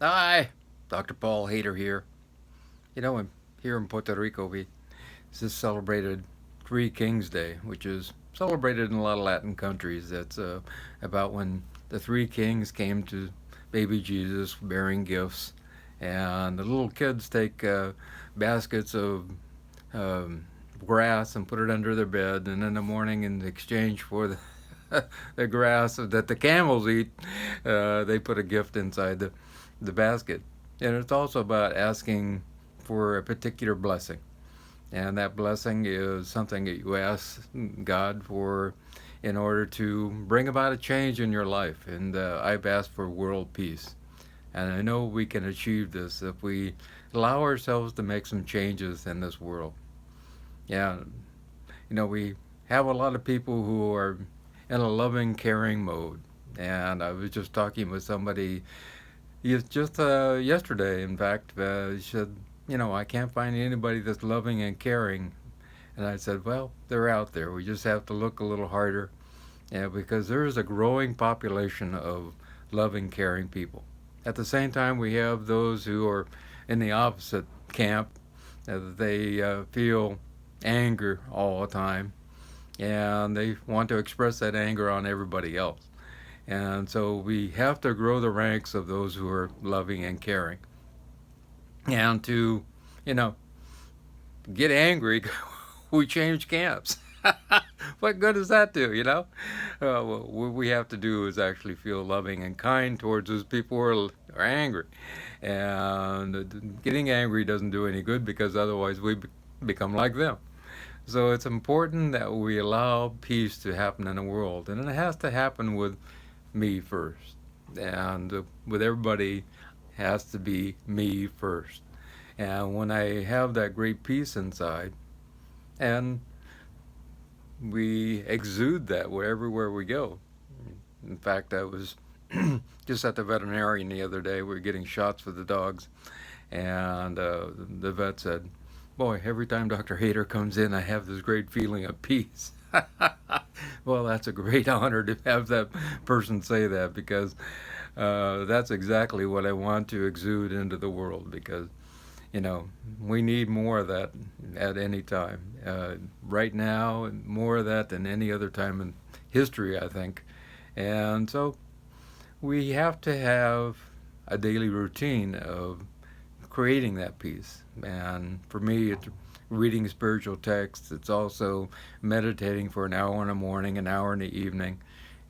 Hi, Dr. Paul Haider here. Here in Puerto Rico, we just celebrated Three Kings Day, which is celebrated in a lot of Latin countries. That's about when the three kings came to baby Jesus bearing gifts, and the little kids take baskets of um, grass and put it under their bed, and in the morning, in exchange for the grass that the camels eat, they put a gift inside the basket. And it's also about asking for a particular blessing. And that blessing is something that you ask God for in order to bring about a change in your life. And I've asked for world peace. And I know we can achieve this if we allow ourselves to make some changes in this world. Yeah, we have a lot of people who are in a loving, caring mode. And I was just talking with somebody just yesterday, in fact. He said, I can't find anybody that's loving and caring. And I said, well, they're out there. We just have to look a little harder. Yeah, because there is a growing population of loving, caring people. At the same time, we have those who are in the opposite camp. They feel anger all the time, and they want to express that anger on everybody else. And so we have to grow the ranks of those who are loving and caring. And to, you know, get angry, we change camps. What good does that do? What we have to do is actually feel loving and kind towards those people who are angry. And getting angry doesn't do any good because otherwise we become like them. So it's important that we allow peace to happen in the world. And it has to happen with me first. And with everybody, has to be me first. And when I have that great peace inside, and we exude that everywhere we go. In fact, I was just at the veterinarian the other day. We were getting shots for the dogs, and the vet said, "Boy, every time Dr. Haider comes in, I have this great feeling of peace." Well, that's a great honor to have that person say that because that's exactly what I want to exude into the world because we need more of that at any time. Right now, more of that than any other time in history, I think. And so we have to have a daily routine of creating that peace. And for me, it's reading spiritual texts. It's also meditating for an hour in the morning, an hour in the evening.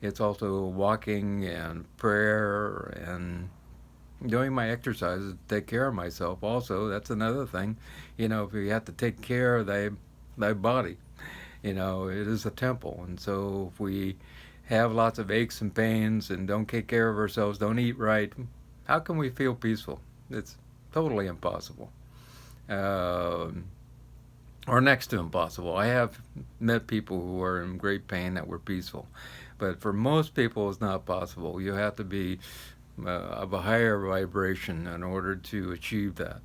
It's also walking and prayer and doing my exercises to take care of myself. Also, that's another thing. If you have to take care of thy body, it is a temple. And so if we have lots of aches and pains and don't take care of ourselves, don't eat right, how can we feel peaceful? It's totally impossible. Or next to impossible. I have met people who are in great pain that were peaceful. But for most people, it's not possible. You have to be of a higher vibration in order to achieve that.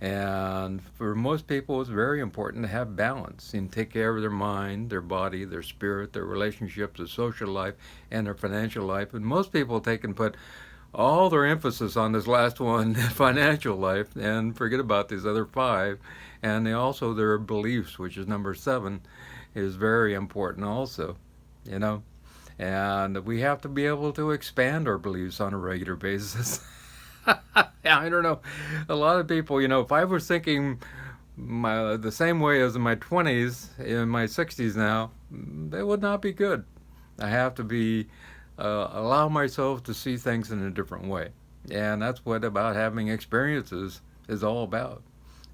And for most people, it's very important to have balance and take care of their mind, their body, their spirit, their relationships, their social life, and their financial life. And most people take and put all their emphasis on this last one, financial life, and forget about these other five. And also their beliefs, which is number 7, is very important also, you know. And we have to be able to expand our beliefs on a regular basis. I don't know. A lot of people, if I was thinking the same way as in my 20s, in my 60s now, they would not be good. I have to allow myself to see things in a different way. And that's what about having experiences is all about.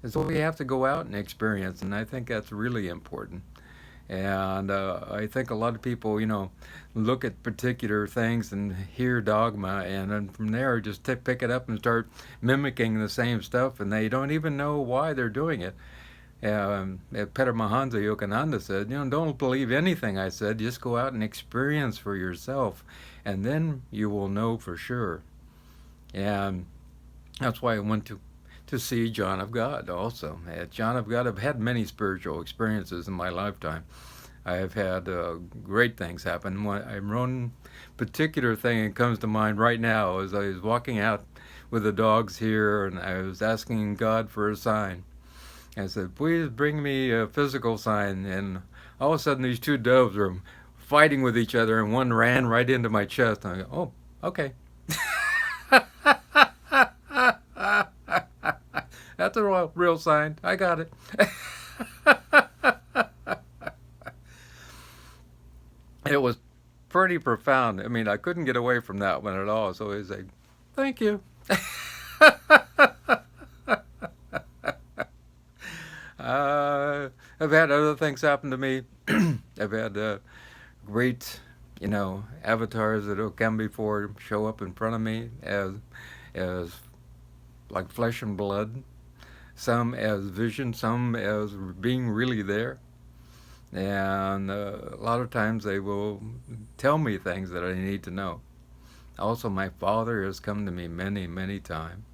And so we have to go out and experience, and I think that's really important. And I think a lot of people, look at particular things and hear dogma, and then from there just pick it up and start mimicking the same stuff, and they don't even know why they're doing it. Paramahansa Yogananda said, don't believe anything I said, just go out and experience for yourself, and then you will know for sure. And that's why I went to see John of God also. At John of God, I've had many spiritual experiences in my lifetime. I have had great things happen. One particular thing that comes to mind right now is I was walking out with the dogs here, and I was asking God for a sign. I said, please bring me a physical sign. And all of a sudden, these two doves were fighting with each other, and one ran right into my chest. And I go, oh, okay. That's a real sign. I got it. It was pretty profound. I mean, I couldn't get away from that one at all. So he's like, thank you. I've had other things happen to me. I've had great, avatars that will come before show up in front of me as like flesh and blood. Some as vision, some as being really there. And a lot of times they will tell me things that I need to know. Also, my father has come to me many, many times.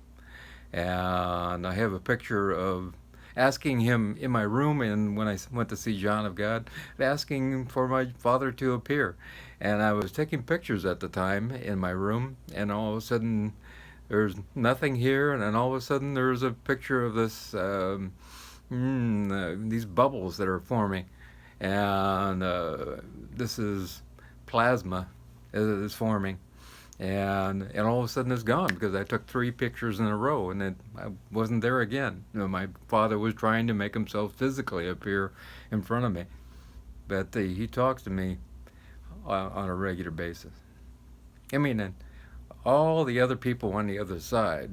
And I have a picture of asking him in my room, and when I went to see John of God, asking for my father to appear. And I was taking pictures at the time in my room, and all of a sudden there's nothing here, and then all of a sudden there's a picture of this these bubbles that are forming, and this is plasma is forming, and all of a sudden it's gone because I took 3 pictures in a row, and then I wasn't there again. My father was trying to make himself physically appear in front of me, but he talks to me on a regular basis. I mean, and all the other people on the other side,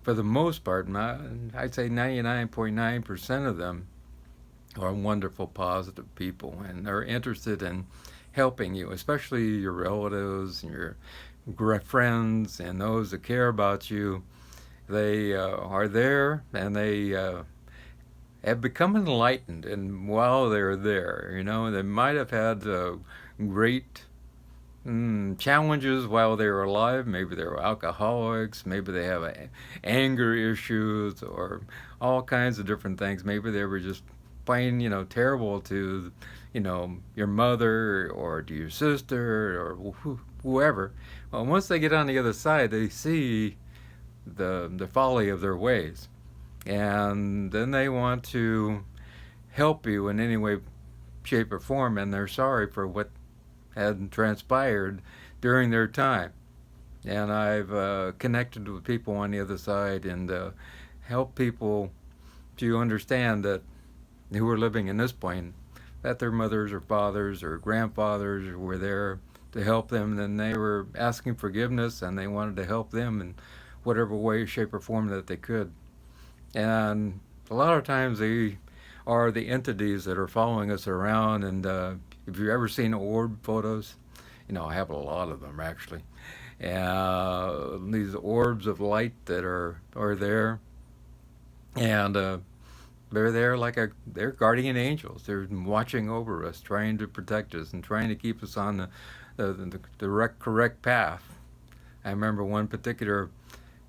for the most part, I'd say 99.9% of them are wonderful, positive people, and they're interested in helping you, especially your relatives and your friends and those that care about you. They are there, and they have become enlightened, and while they're there, they might have had great challenges while they were alive. Maybe they were alcoholics, maybe they have anger issues, or all kinds of different things. Maybe they were just plain, terrible to, your mother or to your sister or whoever. Well, once they get on the other side, they see the folly of their ways, and then they want to help you in any way, shape, or form, and they're sorry for what had transpired during their time. And I've connected with people on the other side and helped people to understand that who are living in this plane, that their mothers or fathers or grandfathers were there to help them, and they were asking forgiveness, and they wanted to help them in whatever way, shape, or form that they could. And a lot of times they are the entities that are following us around. And if you've ever seen orb photos, I have a lot of them actually. These orbs of light that are there, and they're there like they're guardian angels. They're watching over us, trying to protect us, and trying to keep us on the correct path. I remember one particular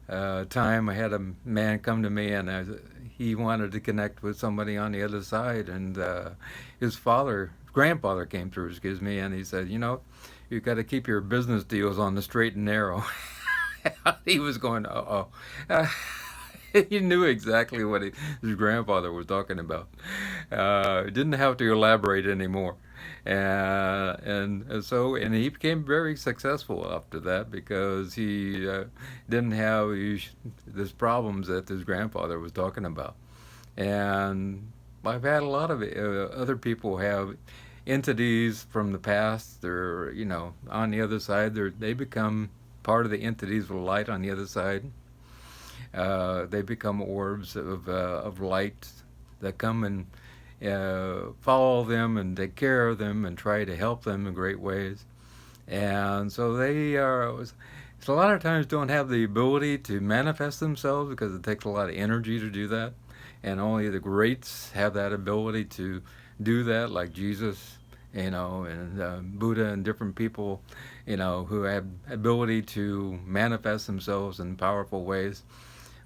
time I had a man come to me, and he wanted to connect with somebody on the other side, and his grandfather came through, and he said, you got to keep your business deals on the straight and narrow. He was going, uh-oh. He knew exactly what his grandfather was talking about. Didn't have to elaborate anymore. And he became very successful after that because he didn't have these problems that his grandfather was talking about. And I've had a lot of other people have entities from the past. They're on the other side. They become part of the entities of light on the other side. They become orbs of light that come and follow them and take care of them and try to help them in great ways. And so they a lot of times don't have the ability to manifest themselves because it takes a lot of energy to do that. And only the greats have that ability to do that, like Jesus, and Buddha and different people, who have ability to manifest themselves in powerful ways.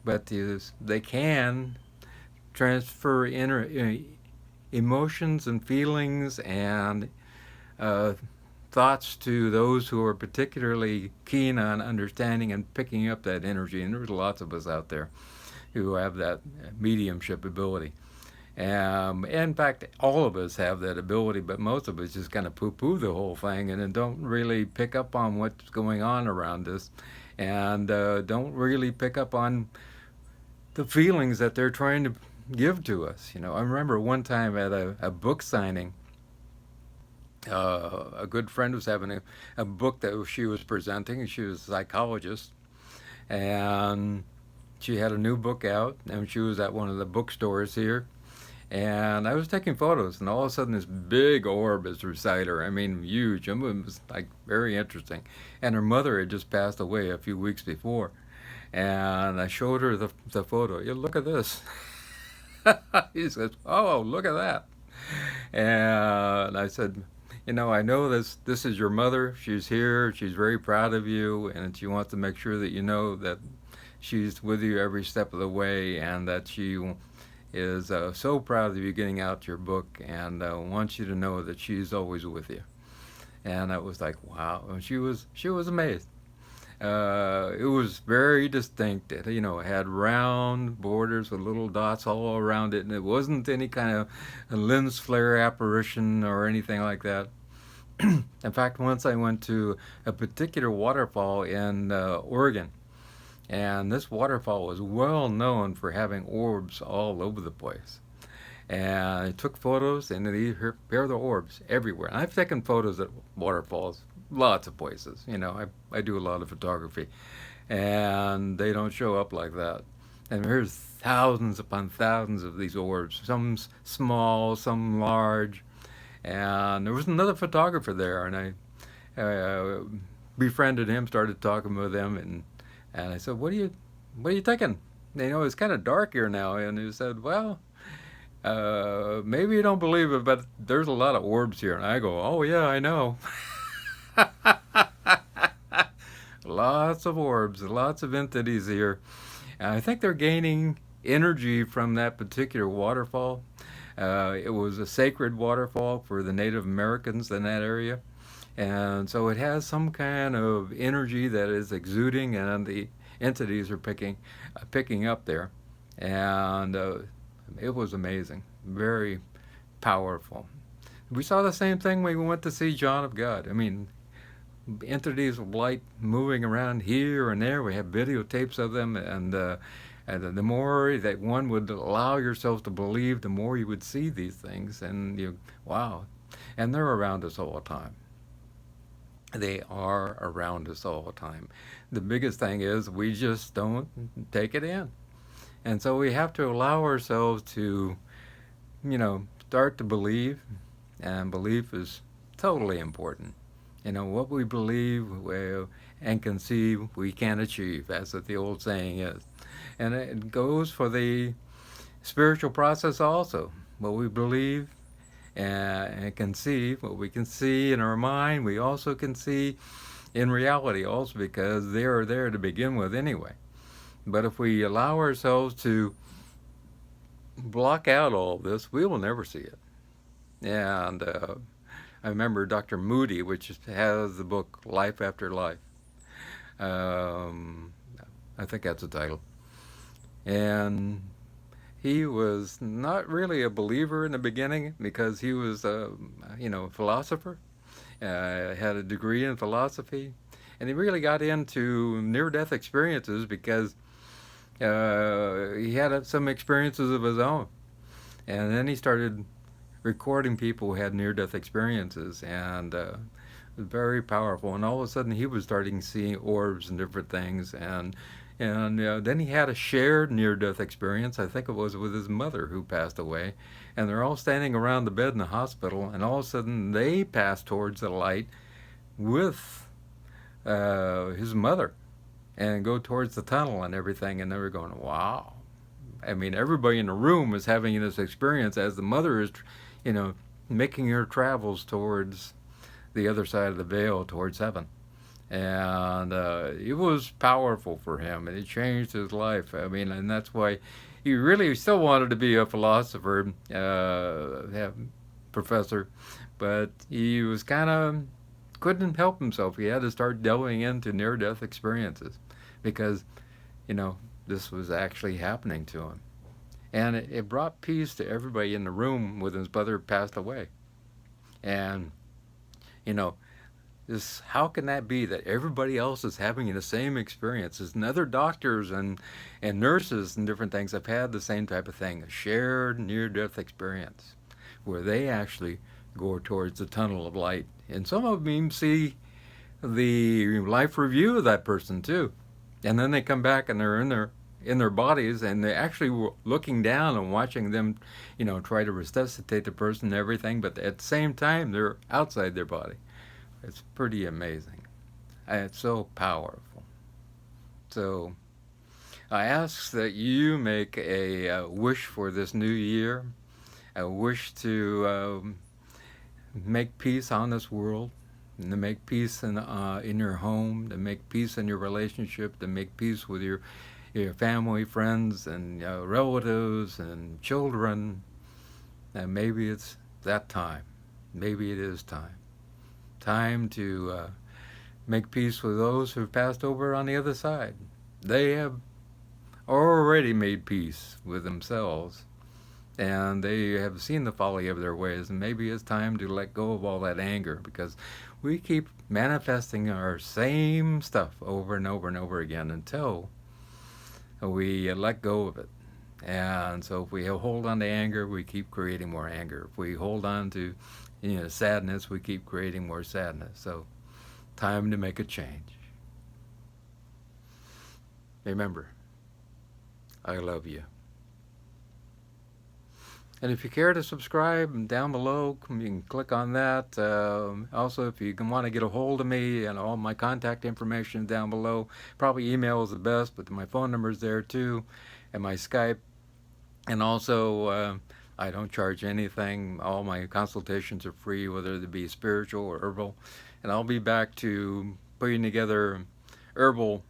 But they can transfer emotions and feelings and thoughts to those who are particularly keen on understanding and picking up that energy. And there's lots of us out there who have that mediumship ability. In fact, all of us have that ability, but most of us just kind of poo-poo the whole thing and then don't really pick up on what's going on around us, and don't really pick up on the feelings that they're trying to give to us. I remember one time at a book signing, a good friend was having a book that she was presenting, and she was a psychologist, and she had a new book out, and she was at one of the bookstores here. And I was taking photos, and all of a sudden this big orb is beside her. I mean, huge. It was like very interesting. And her mother had just passed away a few weeks before. And I showed her the photo. Yeah, look at this. He says, "Oh, look at that." And I said, I know this is your mother. She's here. She's very proud of you, and she wants to make sure that you know that she's with you every step of the way, and that she is so proud of you getting out your book, and wants you to know that she's always with you. And I was like, wow. And she was amazed. It was very distinct. It had round borders with little dots all around it, and it wasn't any kind of lens flare apparition or anything like that. In fact, once I went to a particular waterfall in Oregon, and this waterfall was well known for having orbs all over the place. And I took photos, and there are the orbs everywhere. And I've taken photos at waterfalls, lots of places. I do a lot of photography, and they don't show up like that. And there's thousands upon thousands of these orbs, some small, some large. And there was another photographer there, and I befriended him, started talking with him, and I said, what are you thinking? It's kind of dark here now. And he said, well, maybe you don't believe it, but there's a lot of orbs here. And I go, oh yeah, I know. Lots of orbs, lots of entities here. And I think they're gaining energy from that particular waterfall. It was a sacred waterfall for the Native Americans in that area. And so it has some kind of energy that is exuding, and the entities are picking up there. And it was amazing, very powerful. We saw the same thing when we went to see John of God. I mean, entities of light moving around here and there. We have videotapes of them, and the more that one would allow yourself to believe, the more you would see these things. And wow. And they're around us all the time. They are around us all the time. The biggest thing is we just don't take it in. And so we have to allow ourselves to, start to believe. And belief is totally important. What we believe and conceive, we can achieve. That's what the old saying is. And it goes for the spiritual process also. What we believe and conceive, what we can see in our mind, we also can see in reality also, because they are there to begin with anyway. But if we allow ourselves to block out all of this, we will never see it. And I remember Dr. Moody, which has the book Life After Life. I think that's the title. And he was not really a believer in the beginning, because he was a philosopher, had a degree in philosophy, and he really got into near-death experiences because he had some experiences of his own. And then he started recording people who had near-death experiences, and very powerful. And all of a sudden he was starting to see orbs and different things, and then he had a shared near-death experience. I think it was with his mother, who passed away. And they're all standing around the bed in the hospital, and all of a sudden they passed towards the light with his mother and go towards the tunnel and everything. And they were going, wow. I mean, everybody in the room was having this experience as the mother is, making her travels towards the other side of the veil, towards heaven. And it was powerful for him, and it changed his life. I mean, and that's why he really still wanted to be a philosopher, professor, but he was kind of couldn't help himself. He had to start delving into near-death experiences because, you know, this was actually happening to him. And it brought peace to everybody in the room when his brother passed away. And, you know, this, how can that be that everybody else is having the same experiences, and other doctors and nurses and different things have had the same type of thing, a shared near-death experience where they actually go towards the tunnel of light. And some of them even see the life review of that person too. And then they come back and they're in their bodies, and they're actually looking down and watching them, you know, try to resuscitate the person and everything, but at the same time they're outside their body. It's pretty amazing. It's so powerful. So I ask that you make a wish for this new year, a wish to make peace on this world, and to make peace in your home, to make peace in your relationship, to make peace with your family, friends, and relatives and children. And maybe it's that time. Maybe it is time. Time to make peace with those who've passed over on the other side. They have already made peace with themselves, and they have seen the folly of their ways, and maybe it's time to let go of all that anger, because we keep manifesting our same stuff over and over and over again until we let go of it. And so if we hold on to anger, we keep creating more anger. If we hold on to sadness, we keep creating more sadness. So time to make a change. Remember, I love you. And if you care to subscribe, down below, you can click on that. Also, if you want to get a hold of me, and all my contact information down below. Probably email is the best, but my phone number is there too, and my Skype. And also, I don't charge anything. All my consultations are free, whether they be spiritual or herbal. And I'll be back to putting together herbal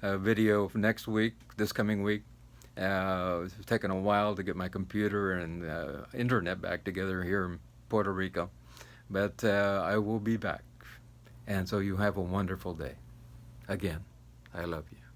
video for next week, this coming week. It's taken a while to get my computer and internet back together here in Puerto Rico. But I will be back. And so you have a wonderful day. Again, I love you.